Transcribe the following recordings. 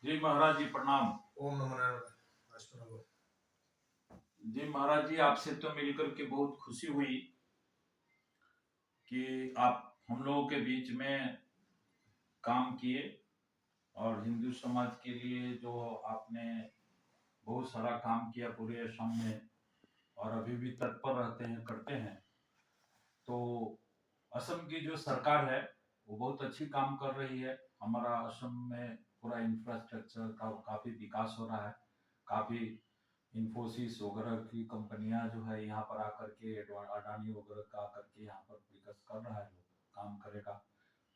जी महाराज जी प्रणाम। ओम नमो नारायण। जी महाराज जी, आपसे तो मिलकर के बहुत खुशी हुई कि आप हम लोगों के बीच में काम किए और हिंदू समाज के लिए जो आपने बहुत सारा काम किया पूरे असम में और अभी भी तत्पर रहते हैं, करते हैं। तो असम की जो सरकार है वो बहुत अच्छी काम कर रही है। हमारा असम में पूरा इंफ्रास्ट्रक्चर का काफी विकास हो रहा है। काफी इन्फोसिस वगैरह की कंपनियां जो है यहाँ पर आकर के अडानी वगैरह का आकर के यहाँ पर विकास कर रहा है, लोग काम करेगा।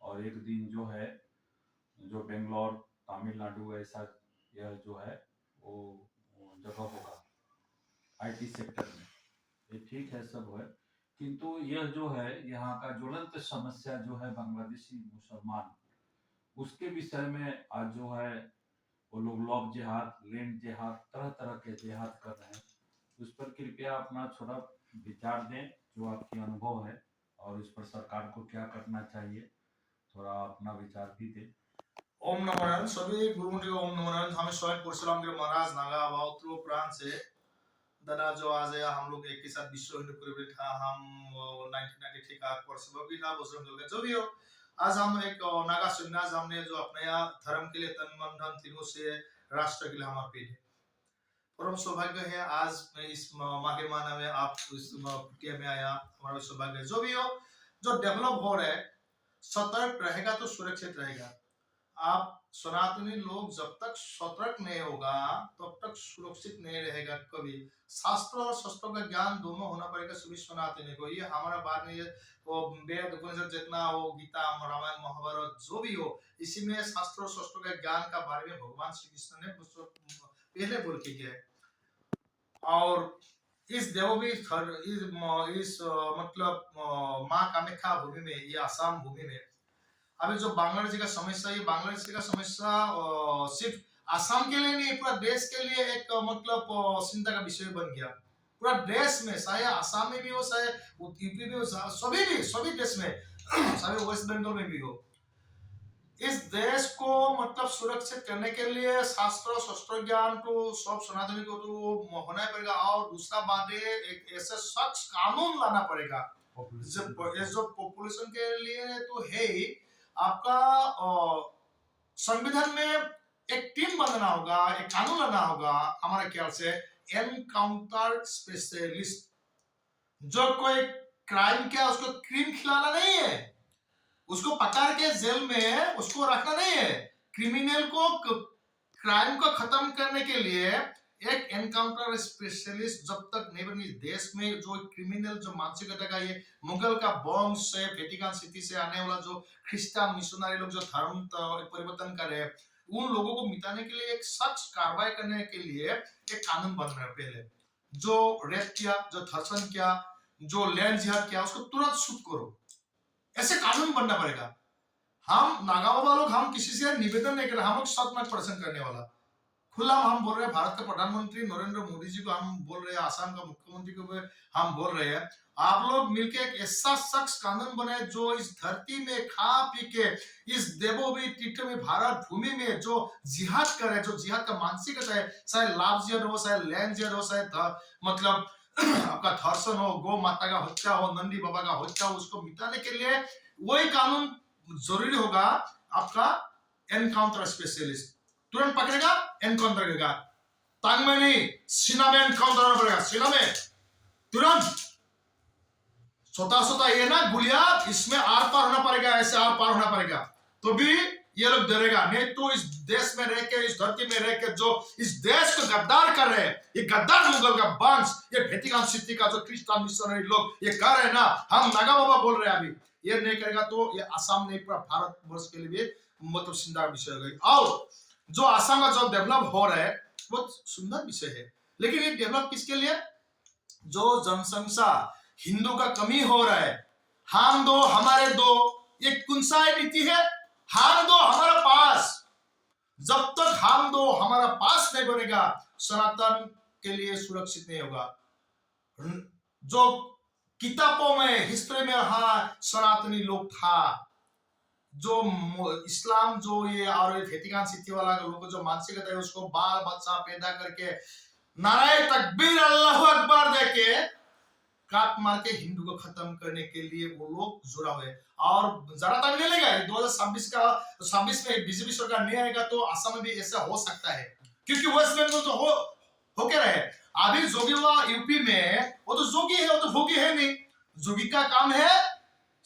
और एक दिन जो है, जो बेंगलोर तमिलनाडु ऐसा यह जो है वो जगह होगा आईटी सेक्टर में। ये ठीक है, सब है, किंतु यह जो है यहाँ का ज्वलंत समस्या जो है बांग्लादेशी मुसलमान, उसके विषय में आज जो है वो लोग लॉब जिहाद, लैंड जिहाद, तरह तरह के जिहाद कर रहे हैं। उस पर कृपया अपना थोड़ा विचार दें, जो आपके अनुभव है, और इस पर सरकार को क्या करना चाहिए, थोड़ा अपना विचार भी दें। ओम नमो नारायण। सभी गुरु मंडली को ओम नमो नारायण। हमें स्वयं परशुराम गिरी महाराज नागा उत्तरो प्रांत से दादा जो आज है हम लोग एक ही साथ विश्व हिंदू परिषद था। हम 1993 का कोर्स भी था, जो भी हो। आज हम एक नागा संन्यास हमने जो अपने धर्म के लिए तन मन धन तीनों से राष्ट्र के लिए हम अर्पित है। परम सौभाग्य है आज मैं इस माघे महीना में आप इस कुटिया में आया, हमारा सौभाग्य। जो भी हो, जो डेवलप हो रहा है, सतर्क रहेगा तो सुरक्षित रहेगा। आप सनातनी लोग जब तक सतर्क नहीं होगा तब तक सुरक्षित नहीं रहेगा कभी। शास्त्र और शस्त्रों का ज्ञान दोनों होना पड़ेगा सभी सनातनी को। ये हमारा बात नहीं है, वो वेद उपनिषद जितना हो, गीता रामायण महाभारत जो भी हो, इसी में शास्त्र और शस्त्रों के ज्ञान का बारे में भगवान श्री कृष्ण ने पहले बोल के गया है। और इस देवों इस मतलब माँ कामाख्या भूमि में, ये आसाम भूमि में अभी जो बांग्लादेश का समस्या, ये बांग्लादेश का समस्या सिर्फ आसाम के लिए नहीं, पूरा देश के लिए एक मतलब चिंता का विषय बन गया। पूरा देश में, चाहे आसाम में भी हो, चाहे यूपी में हो, सभी देश में चाहे वेस्ट बंगाल में भी हो, इस देश को मतलब सुरक्षित करने के लिए शास्त्र शस्त्र ज्ञान को सब सनातनी को तो होना पड़ेगा। और दूसरा बात है, एक ऐसा सख्त कानून लाना पड़ेगा जो पॉपुलेशन के लिए तो है ही। आपका संविधान में एक टीम बनाना होगा, एक कानून लाना होगा हमारे ख्याल से, एनकाउंटर स्पेशलिस्ट। जो कोई क्राइम किया उसको क्रीम खिलाना नहीं है, उसको पकड़ के जेल में उसको रखना नहीं है। क्रिमिनल को, क्राइम को खत्म करने के लिए एक एनकाउंटर स्पेशलिस्ट जब तक नहीं बनी देश में, जो क्रिमिनल जो मानसिकता का ये मुगल का वंश से, वेटिकन सिटी से आने वाला जो ख्रिस्टान मिशनरी लोग जो धर्म परिवर्तन कर रहे हैं, उन लोगों को मिटाने के लिए एक सख्त कार्रवाई करने के लिए एक कानून बन रहा है। पहले जो रेप किया, जो धर्षण किया, जो लैंड जिहाद किया, उसको तुरंत शूट करो, ऐसे कानून बनना पड़ेगा। हम नागा बाबा लोग, हम किसी से निवेदन नहीं कर रहे, हम लोग 7% करने वाला खुला हम बोल रहे हैं। भारत के प्रधानमंत्री नरेंद्र मोदी जी को हम बोल रहे हैं, आसाम का मुख्यमंत्री को भी हम बोल रहे हैं, आप लोग मिलके एक ऐसा सख्त कानून बनाए जो इस धरती में खा पी के, इस देवोवी तीर्थ में, भारत भूमि में जो जिहाद करे, जो जिहाद का मानसिकता है, चाहे लाभ जिहाद हो, चाहे लैंड जिहाद हो, चाहे मतलब आपका धर्षण हो, गौ माता का हत्या हो, नंदी बाबा का हत्या हो, उसको मिटाने के लिए वही कानून जरूरी होगा। आपका एनकाउंटर स्पेशलिस्ट तुरंत पकड़ेगा, एनकाउंटर करेगा। टांग में नहीं, सीना में एनकाउंटर करना पड़ेगा, सीना में तुरंत। सोता ये ना गुलिया, इसमें आर पार होना पड़ेगा, ऐसे आर पार होना पड़ेगा, तो भी ये लोग डरेगा नहीं। तो इस देश में रह के, इस धरती में रह के जो इस देश को गद्दार कर रहे हैं, ये गद्दार मुगल का वंश, ये वेटिकन सिटी का जो क्रिश्चियन मिशनरी लोग ये कर रहे हैं ना, हम नागा बाबा बोल रहे हैं, अभी ये नहीं करेगा तो ये आसाम नहीं, पूरा भारत वर्ष के लिए मतलब चिंता विषय हो गई। और जो आसाम का जो डेवलप हो रहा है बहुत सुंदर विषय है, लेकिन ये डेवलप किसके लिए? जो जनसंख्या हिंदू का कमी हो रहा है, हम दो हमारे दो, ये कौन सा नीति है? हम दो हमारा पास। जब तक हम दो हमारा पास नहीं बनेगा, सनातन के लिए सुरक्षित नहीं होगा। जो किताबों में, हिस्ट्री में, हाँ सनातनी लोग था, जो इस्लाम जो ये और वेटिकन सिटी वाला लोग जो मानसिकता है उसको बाल बच्चा पैदा करके नारे तकबीर अल्लाह अकबर देके काट मार के हिंदू को खत्म करने के लिए वो लोग जुड़ा हुए। और जरा टाइम नहीं लगेगा, 2026 में बीजेपी सरकार नहीं आएगा तो असम में भी ऐसा हो सकता है, क्योंकि वेस्ट बंगाल तो हो के रहे। अभी जोगी यूपी में वो तो जोगी है, वो तो भोगी है नहीं। जोगी का काम है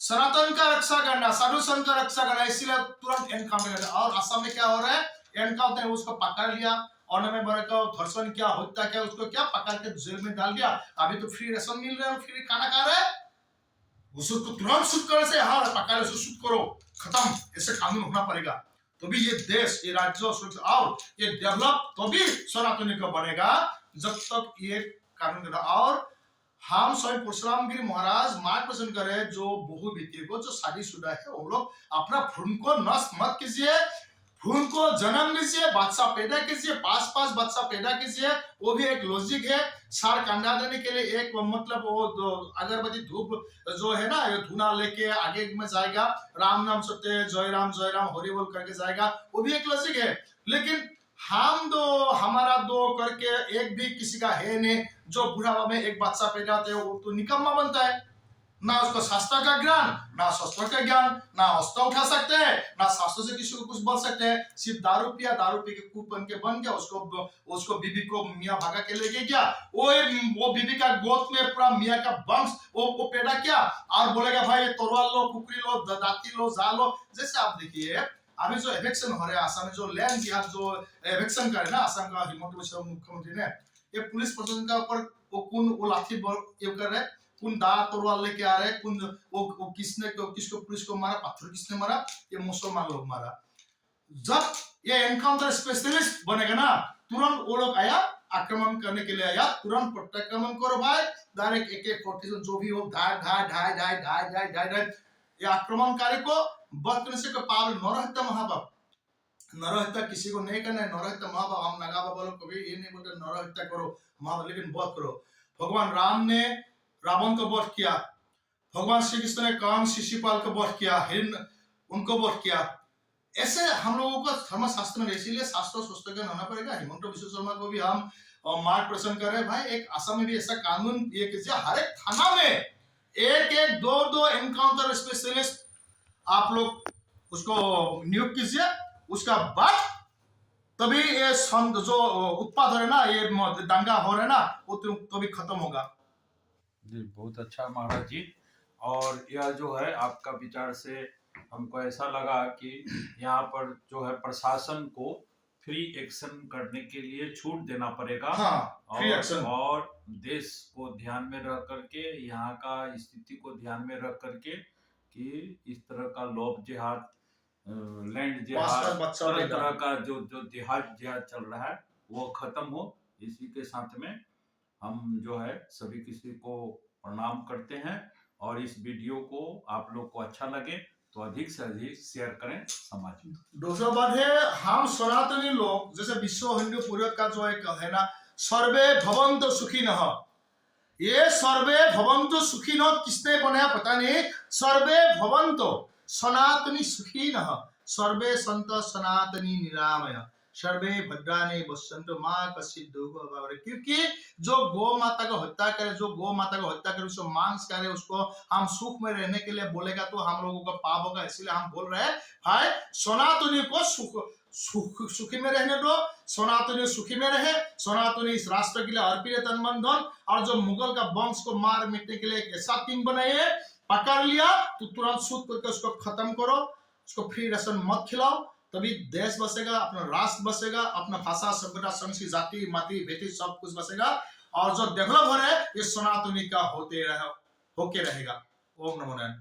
सनातन का रक्षा करना, साधु संत का रक्षा करना, इसीलिए तुरंत एनकाउंटर करना। और असम में क्या हो रहा है, एनकाउंटर उसको पकड़ लिया और नमे बड़े का धर्षण किया, हत्या किया, उसको क्या पकड़ के जेल में डाल दिया। अभी तो फ्री राशन मिल रहा है, फ्री खाना खा रहा है, उसको तुरंत शूट करने से, हाँ पकड़ उसको शूट करो, खत्म। ऐसे कानून होना पड़ेगा, तो भी ये देश, ये राज्य और ये डेवलप तो भी सनातनी का बनेगा, जब तक ये कानून करना। और हम स्वयं परशुराम गिरी महाराज मार्गदर्शन करे, जो बहु बेटी को जो शादीशुदा है वो लोग अपना भ्रूण को नष्ट मत कीजिए, भ्रूण को जन्म लीजिए, बच्चा पैदा कीजिए, 5 बच्चा पैदा कीजिए, वो भी एक लॉजिक है। सार कंडा देने के लिए एक मतलब वो अगरबत्ती धूप जो है ना, ये धुना लेके आगे में जाएगा, राम नाम सत्य, जय राम हरि बोल करके जाएगा, वो भी एक लॉजिक है। लेकिन हम दो हमारा दो करके एक भी किसी का है नहीं, जो बुढ़ापा में एक बच्चा पैदा होता है वो तो निकम्मा बनता है, ना उसको शास्त्र का ज्ञान, ना शस्त्र का ज्ञान, ना अस्त्र उठा सकते हैं, ना शास्त्र से किसी को कुछ बोल सकते हैं। सिर्फ दारू पिया, दारू पी के कूप बन गया, उसको बीबी को मियाँ भागा के लेके गया, वो बीबी का गोद में पूरा मियाँ का वंश वो पैदा किया, और बोलेगा भाई तलवार लो, कुकरी लो, दाती लो, जा लो। जैसे आप देखिए अभी जो इलेक्शन हो रहा है आसाम में, जो लैंड जिहाद जो इलेक्शन करे ना आसाम का हिमंत बिश्व मुख्यमंत्री ने, ये पुलिस प्रशासन का ऊपर वो लाठी ये कर रहे, कौन दा तलवार लेके आ रहे, कौन वो किसको पुलिस को मारा, पत्थर किसने मारा, ये मुसलमान लोग मारा। जब ये एनकाउंटर स्पेशलिस्ट बनेगा ना, तुरंत वो लोग आया आक्रमण करने के लिए आया, तुरंत प्रत्याक्रमण करो भाई, डायरेक्ट AK-47 जो भी हो, ढाई ये आक्रमणकारी को बध करने से पावर नरहत्या महापाप। नरहत्या किसी को नहीं करना है, नरहत्या महापाप। हम नागा बाबा लोग कभी ये नहीं बोलते नरहत्या करो महापाप, लेकिन बध करो। भगवान राम ने रावण को वध किया, भगवान श्री कृष्ण ने कान शिशुपाल को वध किया, हिरण उनको वध किया। ऐसे हम लोगों का धर्मशास्त्र में, इसीलिए शास्त्र स्वस्थ होना पड़ेगा। हिमंत बिश्व शर्मा को भी हम मार्गदर्शन कर रहे हैं भाई, एक असम में भी ऐसा कानून ये कीजिए, हर एक थाना में एक दो एनकाउंटर स्पेशलिस्ट आप लोग उसको नियुक्त कीजिए, उसका बाद तभी ये जो उत्पाद हो रहा है ना, ये दंगा हो रहा है ना, वो तो भी खत्म होगा। जी बहुत अच्छा महाराज जी। और यह जो है आपका विचार से हमको ऐसा लगा कि यहाँ पर जो है प्रशासन को फ्री एक्शन करने के लिए छूट देना पड़ेगा। हाँ, फ्री एक्शन। और देश को ध्यान में रख करके, यहाँ का स्थिति को ध्यान में रख करके कि इस तरह का लोभ जिहाद, लैंड जिहाद, तरह का जो जिहाद चल रहा है वो खत्म हो। इसी के साथ में हम जो है सभी किसी को प्रणाम करते हैं, और इस वीडियो को आप लोग को अच्छा लगे तो अधिक से अधिक शेयर करें समाज में। दूसरा बात है, हम सनातनी लोग जैसे विश्व हिंदू परिषद का जो एक है ना, सर्वे भवन्तु सुखिनः, ये सर्वे भवन्तु सुखिनः किसने बनाया पता नहीं, सर्वे भवन्तु सनातनी सुखिनः, सर्वे सन्तु सनातनी निरामय, सर्वे भद्राणि पश्यन्तु मा कश्चित् दुःखं भवेत्। क्योंकि जो गौ माता को हत्या करे, उसको मांस करे, उसको हम सुख में रहने के लिए बोलेगा तो हम लोगों का पाप होगा। इसलिए हम बोल रहे हैं भाई सनातनी को सुखी में रहने दो, सनातनी सुखी में रहे, सनातनी इस राष्ट्र के लिए अर्पित है तन मन धन। और जो मुगल का वंश को मार मिटने के लिए एक ऐसा टीम बनाइए, पकड़ लिया तो तुरंत शूट करके उसको खत्म करो, उसको फ्री राशन मत खिलाओ, तभी देश बसेगा, अपना राष्ट्र बसेगा, अपना भाषा सभ्यता संस्कृति जाति माति बेटी सब कुछ बसेगा। और जो डेवलप हो रहा है ये सनातनी का होके रहेगा। ओम नमो नारायण।